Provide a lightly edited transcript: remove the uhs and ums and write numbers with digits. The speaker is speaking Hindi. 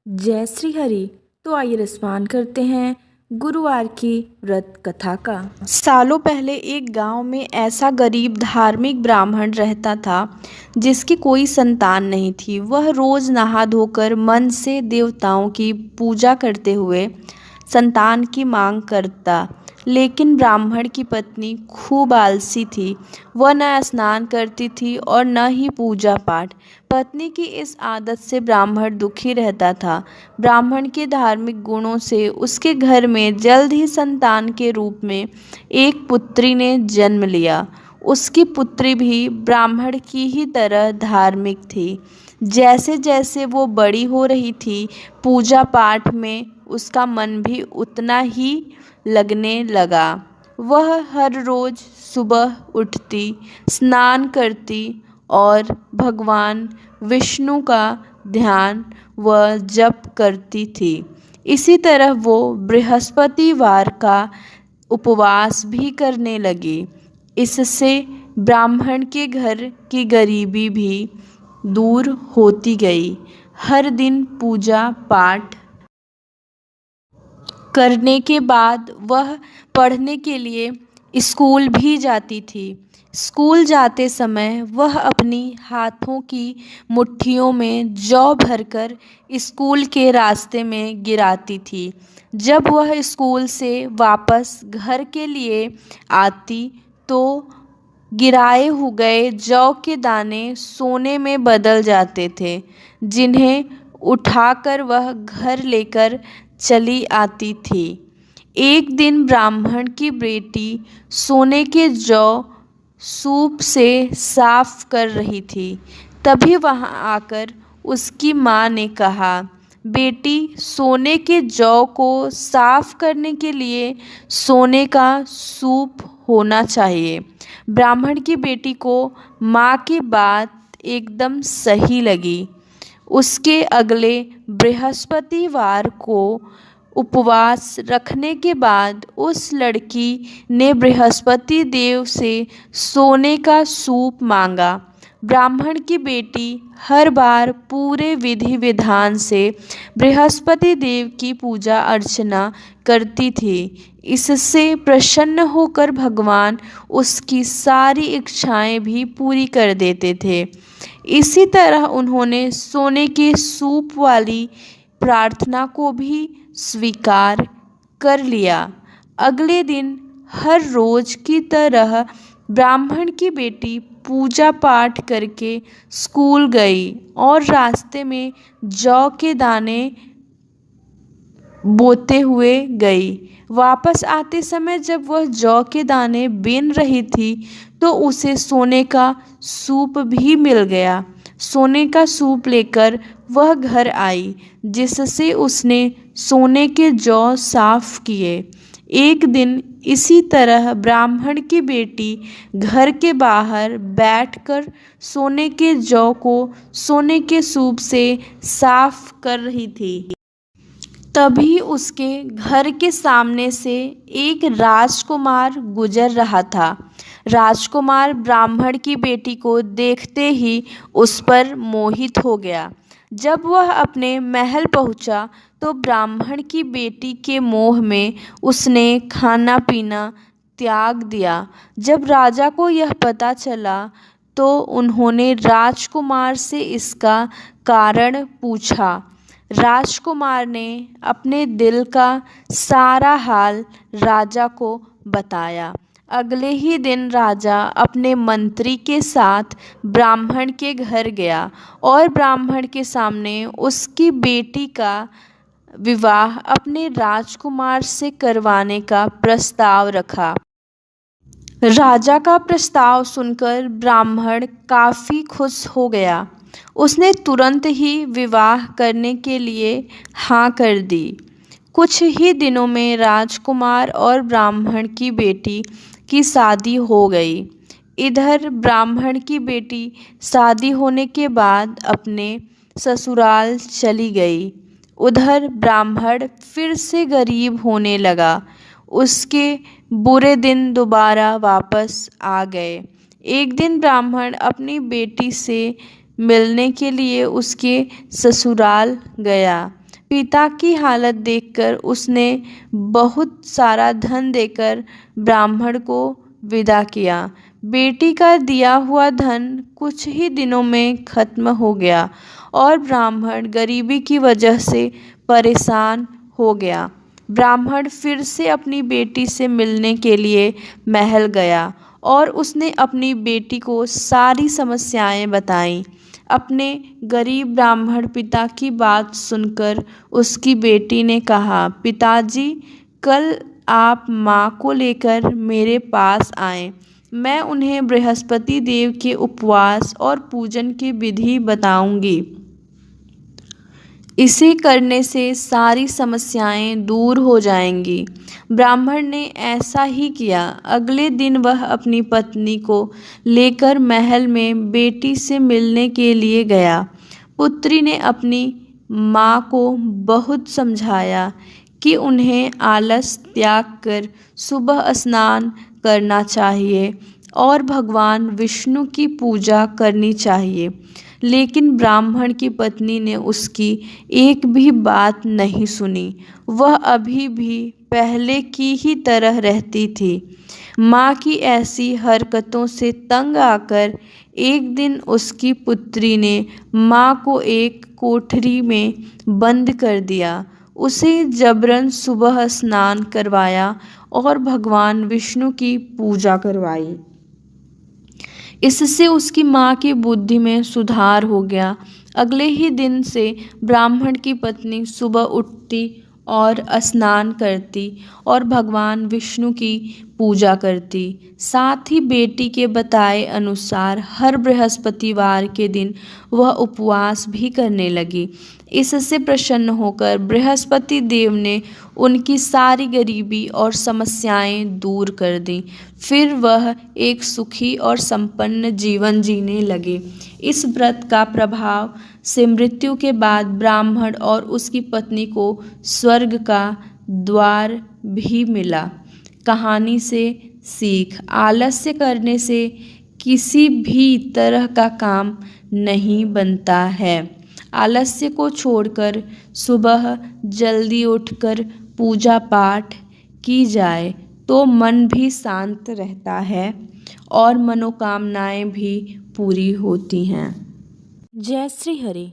जय श्री हरि। तो आइए रसपान करते हैं गुरुवार की व्रत कथा का। सालों पहले एक गांव में ऐसा गरीब धार्मिक ब्राह्मण रहता था जिसकी कोई संतान नहीं थी। वह रोज नहा धोकर मन से देवताओं की पूजा करते हुए संतान की मांग करता, लेकिन ब्राह्मण की पत्नी खूब आलसी थी। वह न स्नान करती थी और न ही पूजा पाठ। पत्नी की इस आदत से ब्राह्मण दुखी रहता था। ब्राह्मण के धार्मिक गुणों से उसके घर में जल्द ही संतान के रूप में एक पुत्री ने जन्म लिया। उसकी पुत्री भी ब्राह्मण की ही तरह धार्मिक थी। जैसे जैसे वो बड़ी हो रही थी, पूजा पाठ में उसका मन भी उतना ही लगने लगा। वह हर रोज सुबह उठती, स्नान करती और भगवान विष्णु का ध्यान व जप करती थी। इसी तरह वो बृहस्पतिवार का उपवास भी करने लगी। इससे ब्राह्मण के घर की गरीबी भी दूर होती गई। हर दिन पूजा पाठ करने के बाद वह पढ़ने के लिए स्कूल भी जाती थी। स्कूल जाते समय वह अपनी हाथों की मुट्ठियों में जौ भरकर स्कूल के रास्ते में गिराती थी। जब वह स्कूल से वापस घर के लिए आती तो गिराए गए जौ के दाने सोने में बदल जाते थे, जिन्हें उठाकर वह घर लेकर चली आती थी। एक दिन ब्राह्मण की बेटी सोने के जौ सूप से साफ कर रही थी। तभी वहां आकर उसकी माँ ने कहा, बेटी, सोने के जौ को साफ करने के लिए सोने का सूप होना चाहिए। ब्राह्मण की बेटी को माँ की बात एकदम सही लगी। उसके अगले बृहस्पतिवार को उपवास रखने के बाद उस लड़की ने बृहस्पति देव से सोने का सूप मांगा। ब्राह्मण की बेटी हर बार पूरे विधि विधान से बृहस्पति देव की पूजा अर्चना करती थी। इससे प्रसन्न होकर भगवान उसकी सारी इच्छाएं भी पूरी कर देते थे। इसी तरह उन्होंने सोने के सूप वाली प्रार्थना को भी स्वीकार कर लिया। अगले दिन हर रोज की तरह ब्राह्मण की बेटी पूजा पाठ करके स्कूल गई और रास्ते में जौ के दाने बोते हुए गई। वापस आते समय जब वह जौ के दाने बीन रही थी तो उसे सोने का सूप भी मिल गया। सोने का सूप लेकर वह घर आई, जिससे उसने सोने के जौ साफ किए। एक दिन इसी तरह ब्राह्मण की बेटी घर के बाहर बैठकर सोने के जौ को सोने के सूप से साफ कर रही थी। तभी उसके घर के सामने से एक राजकुमार गुजर रहा था। राजकुमार ब्राह्मण की बेटी को देखते ही उस पर मोहित हो गया। जब वह अपने महल पहुंचा तो ब्राह्मण की बेटी के मोह में उसने खाना पीना त्याग दिया। जब राजा को यह पता चला तो उन्होंने राजकुमार से इसका कारण पूछा। राजकुमार ने अपने दिल का सारा हाल राजा को बताया। अगले ही दिन राजा अपने मंत्री के साथ ब्राह्मण के घर गया और ब्राह्मण के सामने उसकी बेटी का विवाह अपने राजकुमार से करवाने का प्रस्ताव रखा। राजा का प्रस्ताव सुनकर ब्राह्मण काफ़ी खुश हो गया। उसने तुरंत ही विवाह करने के लिए हाँ कर दी। कुछ ही दिनों में राजकुमार और ब्राह्मण की बेटी की शादी हो गई। इधर ब्राह्मण की बेटी शादी होने के बाद अपने ससुराल चली गई। उधर ब्राह्मण फिर से गरीब होने लगा। उसके बुरे दिन दोबारा वापस आ गए। एक दिन ब्राह्मण अपनी बेटी से मिलने के लिए उसके ससुराल गया। पिता की हालत देखकर उसने बहुत सारा धन देकर ब्राह्मण को विदा किया। बेटी का दिया हुआ धन कुछ ही दिनों में खत्म हो गया और ब्राह्मण गरीबी की वजह से परेशान हो गया। ब्राह्मण फिर से अपनी बेटी से मिलने के लिए महल गया और उसने अपनी बेटी को सारी समस्याएं बताईं। अपने गरीब ब्राह्मण पिता की बात सुनकर उसकी बेटी ने कहा, पिताजी, कल आप माँ को लेकर मेरे पास आएं। मैं उन्हें बृहस्पति देव के उपवास और पूजन की विधि बताऊंगी। इसे करने से सारी समस्याएं दूर हो जाएंगी। ब्राह्मण ने ऐसा ही किया। अगले दिन वह अपनी पत्नी को लेकर महल में बेटी से मिलने के लिए गया। पुत्री ने अपनी माँ को बहुत समझाया कि उन्हें आलस त्याग कर सुबह स्नान करना चाहिए और भगवान विष्णु की पूजा करनी चाहिए। लेकिन ब्राह्मण की पत्नी ने उसकी एक भी बात नहीं सुनी। वह अभी भी पहले की ही तरह रहती थी। माँ की ऐसी हरकतों से तंग आकर एक दिन उसकी पुत्री ने माँ को एक कोठरी में बंद कर दिया। उसे जबरन सुबह स्नान करवाया और भगवान विष्णु की पूजा करवाई। इससे उसकी माँ की बुद्धि में सुधार हो गया। अगले ही दिन से ब्राह्मण की पत्नी सुबह उठती और स्नान करती और भगवान विष्णु की पूजा करती। साथ ही बेटी के बताए अनुसार हर बृहस्पतिवार के दिन वह उपवास भी करने लगी। इससे प्रसन्न होकर बृहस्पति देव ने उनकी सारी गरीबी और समस्याएं दूर कर दी। फिर वह एक सुखी और संपन्न जीवन जीने लगे। इस व्रत का प्रभाव से मृत्यु के बाद ब्राह्मण और उसकी पत्नी को स्वर्ग का द्वार भी मिला। कहानी से सीख, आलस्य करने से किसी भी तरह का काम नहीं बनता है। आलस्य को छोड़कर सुबह जल्दी उठकर पूजा पाठ की जाए तो मन भी शांत रहता है और मनोकामनाएं भी पूरी होती हैं। जय श्री हरि।